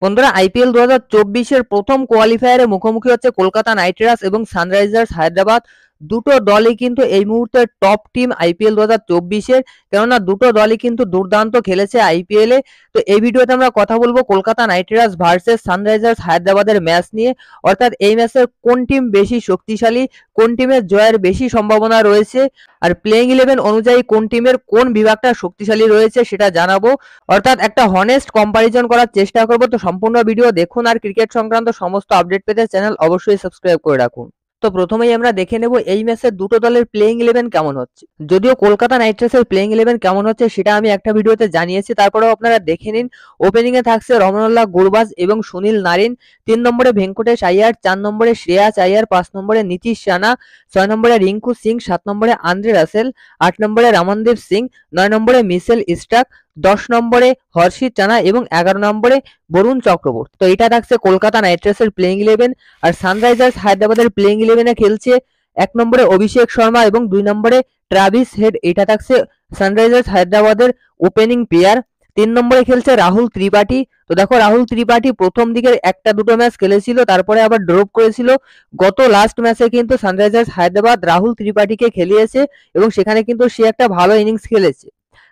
বন্ধুরা, আইপিএল 2024-এর প্রথম কোয়ালিফায়ারে মুখোমুখি হচ্ছে কলকাতা নাইট রাইডার্স এবং সানরাইজার্স হায়দ্রাবাদ। দুটো দলই কিন্তু এই মুহূর্তে টপ টিম আইপিএল 2024-এর, কেননা দুটো দলই কিন্তু দুর্দান্ত খেলেছে আইপিএল এ। তো এই ভিডিওতে আমরা কথা বলবো Kolkata night Riders versus Sunrisers হায়দ্রাবাদের ম্যাচ নিয়ে। অর্থাৎ এই ম্যাচের কোন টিম বেশি শক্তিশালী, কোন টিমের জয়ের বেশি সম্ভাবনা রয়েছে, আর প্লেইং 11 অনুযায়ী কোন টিমের কোন বিভাগটা শক্তিশালী রয়েছে সেটা জানাবো। অর্থাৎ একটা হনেস্ট কম্পারিজন করার চেষ্টা করব। তো সম্পূর্ণ ভিডিও দেখুন, আর ক্রিকেট সংক্রান্ত সমস্ত আপডেট পেতে চ্যানেল অবশ্যই সাবস্ক্রাইব করে রাখুন। তো প্রথমেই আমরা দেখে নেব এই ম্যাচের দুটো দলের প্লেইং 11 কেমন হচ্ছে। যদিও কলকাতা নাইট রাইডার্সের প্লেইং 11 কেমন হচ্ছে সেটা আমি একটা ভিডিওতে জানিয়েছি, তারপরেও আপনারা দেখে নিন। ওপেনিং এ থাকছে রমনুল্লাহ গুরবাজ এবং সুনীল নারিন, 3 নম্বরে ভেঙ্কটেশ আইয়ার, 4 নম্বরে শ্রেয়াস আইয়ার, 5 নম্বরে নীতিশ রানা, 6 নম্বরে রিঙ্কু সিং, 7 নম্বরে আন্দ্রে রাসেল, 8 নম্বরে রমনদীপ সিং, 9 নম্বরে মিচেল স্টার্ক, 10 নম্বরে হর্ষিত রানা এবং 11 নম্বরে বরুণ চক্রবর্তী। তো এটা থাকছে কলকাতা নাইট রাইডার্সের প্লেইং 11। আর সানরাইজার্স হায়দ্রাবাদের প্লেইং 11 খেলছে 1 নম্বরে অভিষেক শর্মা এবং 2 নম্বরে ট্রাভিস হেড। এটা থাকছে সানরাইজার্স হায়দ্রাবাদের ওপেনিং প্লেয়ার। 3 নম্বরে খেলছে রাহুল ত্রিপাঠী। তো দেখো, রাহুল ত্রিপাঠী প্রথম দিকের একটা দুটো ম্যাচ খেলেছিল, তারপরে আবার ড্রপ করেছিল। গত লাস্ট ম্যাচে কিন্তু সানরাইজার্স হায়দ্রাবাদ রাহুল ত্রিপাঠীকে খেলিয়েছে এবং সেখানে কিন্তু সে একটা ভালো ইনিংস খেলেছে।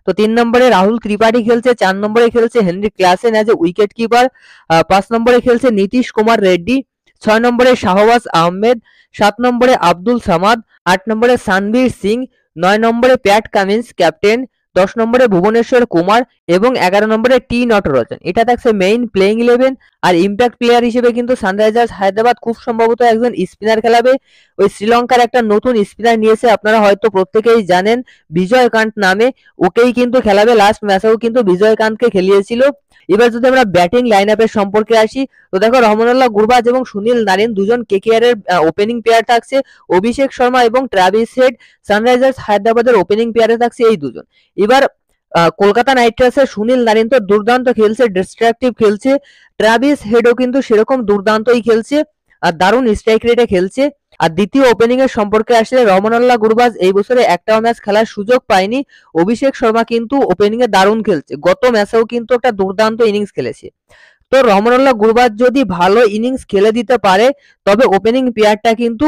তো 3 নম্বরে রাহুল ত্রিপাঠী খেলছে, 4 নম্বরে খেলছে Henry Klaasen as a wicket keeper, 5 নম্বরে খেলছে নীতিশ কুমার রেড্ডি, 6 নম্বরে শাহবাজ আহমেদ, 7 নম্বরে আব্দুল সামাদ, 8 নম্বরে সানবীর সিং, 9 নম্বরে প্যাট কামিন্স ক্যাপ্টেন, 10 নম্বরে ভুবনেশ্বর কুমার এবং 11 নম্বরে টি নটরাজন। এটা থাকছে মেইন প্লেইং 11। আর ইম্প্যাক্ট প্লেয়ার হিসেবে কিন্তু সানরাইজার্স হায়দ্রাবাদ খুব সম্ভবত একজন স্পিনার খেলাবে। ওই শ্রীলঙ্কার একটা নতুন স্পিনার নিয়েছে, আপনারা হয়তো প্রত্যেকেই জানেন, বিজয়কান্ত নামে। ওকেই কিন্তু খেলাবে। লাস্ট ম্যাচেও কিন্তু বিজয়কান্তকে খেলিয়েছিল। এবার যদি আমরা ব্যাটিং লাইন আপের সম্পর্কে আসি, তো দেখো রহমানুল্লাহ গুরবাজ এবং সুনীল নারিন দুজন কেকেআর এর ওপেনিং প্লেয়ার থাকছে। অভিষেক শর্মা এবং ট্রাভিস হেড সানরাইজার্স হায়দ্রাবাদের ওপেনিং প্লেয়ারে থাকছে এই দুজন। এবার কলকাতা নাইট রাইডার্সের সুনীল নারিন তো দুর্দান্ত খেলছে, ডিস্ট্রাকটিভ খেলছে। ট্রাভিস হেডও কিন্তু সেরকম দুর্দান্তই খেলছে আর দারুণ স্ট্রাইক রেটে খেলছে। আর দ্বিতীয় ওপেনিং এর সম্পর্কে আসলে রহমানুল্লাহ গুরবাজ এই বছরে একটাও ম্যাচ খেলার সুযোগ পায়নি। অভিষেক শর্মা কিন্তু ওপেনিং এ দারুণ খেলছে, গত ম্যাচেও কিন্তু একটা দুর্দান্ত ইনিংস খেলেছে। তো রহমানুল্লাহ গুরবাজ যদি ভালো ইনিংস খেলে দিতে পারে তবে ওপেনিং পেয়ারটা কিন্তু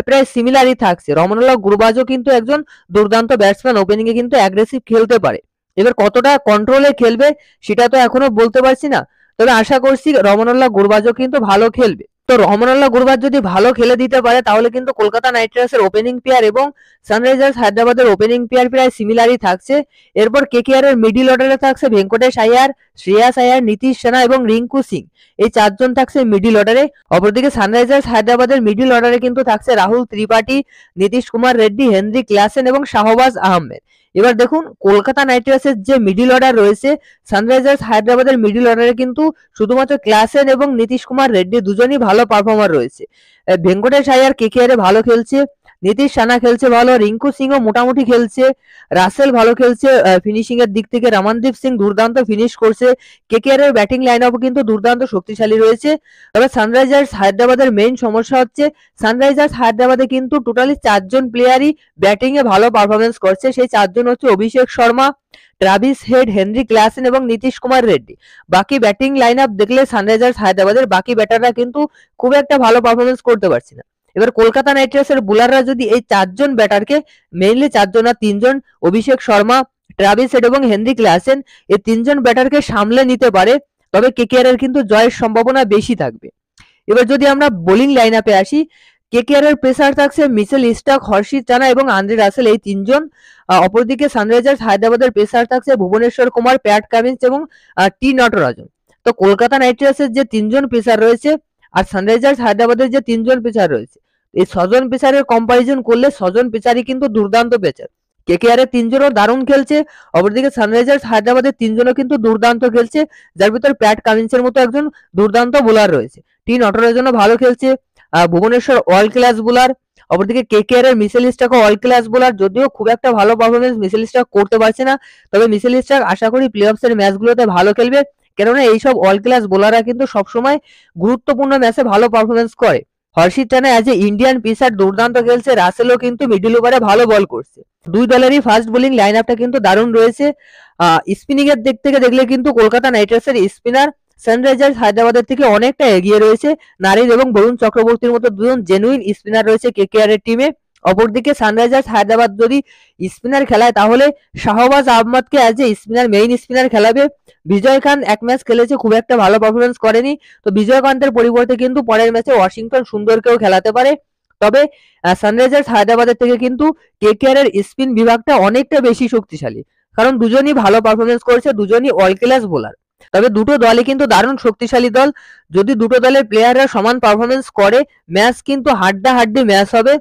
প্রায় সিমিলারই থাকছে। রহমানুল্লাহ গুরবাজও কিন্তু একজন দুর্দান্ত ব্যাটসম্যান, ওপেনিং এ কিন্তু অ্যাগ্রেসিভ খেলতে পারে। এবার কতটা কন্ট্রোলে খেলবে সেটা তো এখনো বলতে পারছি না, তবে আশা করছি রহমানুল্লাহ গুরবাজও কিন্তু ভালো খেলবে। তো রহমানুল্লাহ গুরবাজ যদি ভালো খেলে দিতে পারে তাহলে কিন্তু কলকাতা নাইট রাইডার্সের ওপেনিং পেয়ার এবং সানরাইজার্স হায়দ্রাবাদের ওপেনিং পেয়ার প্রায় সিমিলারই থাকছে। এরপর কেকেআর এর মিডিল অর্ডারে থাকছে ভেঙ্কটেশ আইয়ার, শ্রেয়াস আইয়ার, নীতিশ রানা এবং রিঙ্কু সিং। এই চারজন থাকছে মিডিল অর্ডারে। অপরদিকে সানরাইজার্স হায়দ্রাবাদের মিডিল অর্ডারে কিন্তু থাকছে রাহুল ত্রিপাঠী, নীতিশ কুমার রেড্ডি, হেনরি ক্লাসেন এবং শাহবাজ আহমেদ। এবার দেখুন কলকাতা নাইট রাইডার্সের যে মিডিল অর্ডার রয়েছে, সানরাইজার্স হায়দ্রাবাদের মিডিল অর্ডারে কিন্তু শুধুমাত্র ক্লাসেন এবং নীতিশ কুমার রেড্ডি দুজনই ভালো পারফর্মার রয়েছে। ভেঙ্কটেশ আইয়ার কেকেআর এ ভালো খেলছে, নীতিশ রানা খেলছে ভালো, রিঙ্কু সিংও মোটামুটি খেলছে, রাসেল ভালো খেলছে ফিনিশিং এর দিক থেকে, রমনদীপ সিং দুর্দান্ত ফিনিশ করছে। কেকেআর এর ব্যাটিং লাইন আপ কিন্তু দুর্দান্ত শক্তিশালী রয়েছে। তবে সানরাইজার্স হায়দ্রাবাদের মেইন সমস্যা হচ্ছে সানরাইজার্স হায়দ্রাবাদে কিন্তু টোটালি 4 জন প্লেয়ারই ব্যাটিং এ ভালো পারফরমেন্স করছে। সেই 4 জন হচ্ছে Abhishek Sharma, Travis Head, Heinrich Klaasen এবং নীতিশ কুমার রেড্ডি। বাকি ব্যাটিং লাইন আপ দেখলে সানরাইজার্স হায়দ্রাবাদের বাকি ব্যাটাররা কিন্তু খুব একটা ভালো পারফরমেন্স করতে পারছে না। এবার কলকাতা নাইট রাইডার্সের বোলাররা যদি এই 4 জন ব্যাটারকে, মেইনলি 4 জন আর 3 জন অভিষেক শর্মা, ট্রাভিস হেড এবং হেনরি ক্লাসেন, এই 3 জন ব্যাটারকে সামলে নিতে পারে তবে কেকেআর এর কিন্তু জয়ের সম্ভাবনা বেশি থাকবে। এবার যদি আমরা বোলিং লাইন আপে আসি, কেকেআর এর পেসার থাকছে মিচেল স্টার্ক, হর্ষিত রানা এবং আন্দ্রে রাসেল, এই 3 জন। অপরদিকে সানরাইজার্স হায়দ্রাবাদের পেসার থাকছে ভুবনেশ্বর কুমার, প্যাট কামিন্স এবং টি নটরাজন। তো কলকাতা নাইট রাইডার্সের যে 3 জন পেসার রয়েছে আর সানরাইজার্স হায়দ্রাবাদের যে 3 জন পেসার রয়েছে, এই 6 জন পেসারের কম্পারিজন করলে 6 জন পেসারই কিন্তু দুর্দান্ত পেসার। কেকেআর এর 3 জনও দারুণ খেলছে, অপরদিকে সানরাইজার্স হায়দ্রাবাদের 3 জনও কিন্তু দুর্দান্ত খেলছে, যার ভিতর প্যাট কামিন্সের মতো একজন দুর্দান্ত বোলার রয়েছে। টি নটরাজনও ভালো খেলছে, ভুবনেশ্বর ওয়ার্ল্ড ক্লাস বোলার। অপরদিকে কেকেআর এর মিচেল স্টার্কও ওয়ার্ল্ড ক্লাস বোলার, যদিও খুব একটা ভালো পারফরমেন্স মিচেল স্টার্ক করতে পারছে না, তবে মিচেল স্টার্ক আশা করি প্লে অফস এর ম্যাচগুলোতে ভালো খেলবে, কেননা এইসব ওয়ার্ল্ড ক্লাস বোলাররা কিন্তু সবসময় গুরুত্বপূর্ণ ম্যাচে ভালো পারফরমেন্স করে। হর্ষিত রানা অ্যাজ এ ইন্ডিয়ান পিসার দুর্দান্ত খেলছে, রাসেলও কিন্তু মিডল ওভারে ভালো বল করছে। দুই দলেরই ফাস্ট বোলিং লাইন আপটা কিন্তু দারুণ রয়েছে। স্পিনিং এর দিক থেকে দেখলে কিন্তু কলকাতা নাইট রাইডার্সের স্পিনার সানরাইজার্স হায়দ্রাবাদের থেকে অনেকটা এগিয়ে রয়েছে। নারিন এবং বরুণ চক্রবর্তীর মতো দুজন জেনুইন স্পিনার রয়েছে কেকেআর এর টিমে। অপরদিকে সানরাইজার্স হায়দ্রাবাদ যদি স্পিনার খেলায় তাহলে শাহবাজ আহমদকে as a spinner main spinner খেলাবে। বিজয় খান এক ম্যাচ খেলেছে, খুব একটা ভালো পারফরমেন্স করেনি। তো বিজয়কান্তের পরিবর্তে কিন্তু পরের ম্যাচে ওয়াশিংটন সুন্দরকেও খেলাতে পারে। তবে সানরাইজার্স হায়দ্রাবাদের থেকে কিন্তু কেকেআর এর স্পিন বিভাগটা অনেকটা বেশি শক্তিশালী, কারণ দুজনই ভালো পারফরমেন্স করেছে, দুজনই অল ক্লাস বোলার। তবে দুটো দলই কিন্তু দারুণ শক্তিশালী দল। যদি দুটো দলের প্লেয়াররা সমান পারফরমেন্স করে ম্যাচ কিন্তু হাড্ডাহাড্ডি ম্যাচ হবে।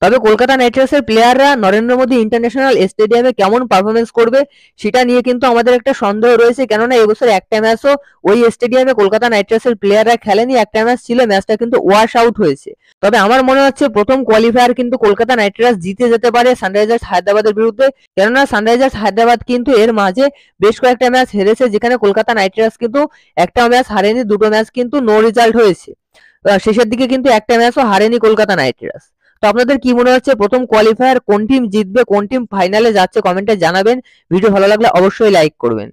তবে কলকাতা নাইট রাইডার্সের প্লেয়াররা নরেন্দ্র মোদী ইন্টারন্যাশনাল স্টেডিয়ামে কেমন পারফরমেন্স করবে সেটা নিয়ে কিন্তু আমাদের একটা সন্দেহ রয়েছে, কেননা এবছর একটা ম্যাচও ওই স্টেডিয়ামে কলকাতা নাইট রাইডার্সের প্লেয়াররা খেলেনি। একটা ম্যাচ ছিল, ম্যাচটা কিন্তু ওয়াশ আউট হয়েছে। তবে আমার মনে হচ্ছে প্রথম কোয়ালিফায়ার কিন্তু কলকাতা নাইট রাইডার্স জিতে যেতে পারে সানরাইজার্স হায়দ্রাবাদের বিরুদ্ধে, কেননা সানরাইজার্স হায়দ্রাবাদ কিন্তু এর মাঝে বেশ কয়েকটা ম্যাচ হেরেছে, যেখানে কলকাতা নাইট রাইডার্স কিন্তু একটা ম্যাচ হারেনি, দুটো ম্যাচ কিন্তু নো রেজাল্ট হয়েছে। শেষের দিকে কিন্তু একটা ম্যাচও হারেনি কলকাতা নাইট রাইডার্স। তো আপনাদের কি মনে হচ্ছে প্রথম কোয়ালিফায়ার কোন টিম জিতবে, কোন টিম ফাইনালে যাচ্ছে, কমেন্টে জানাবেন। ভিডিও ভালো লাগলে অবশ্যই লাইক করবেন।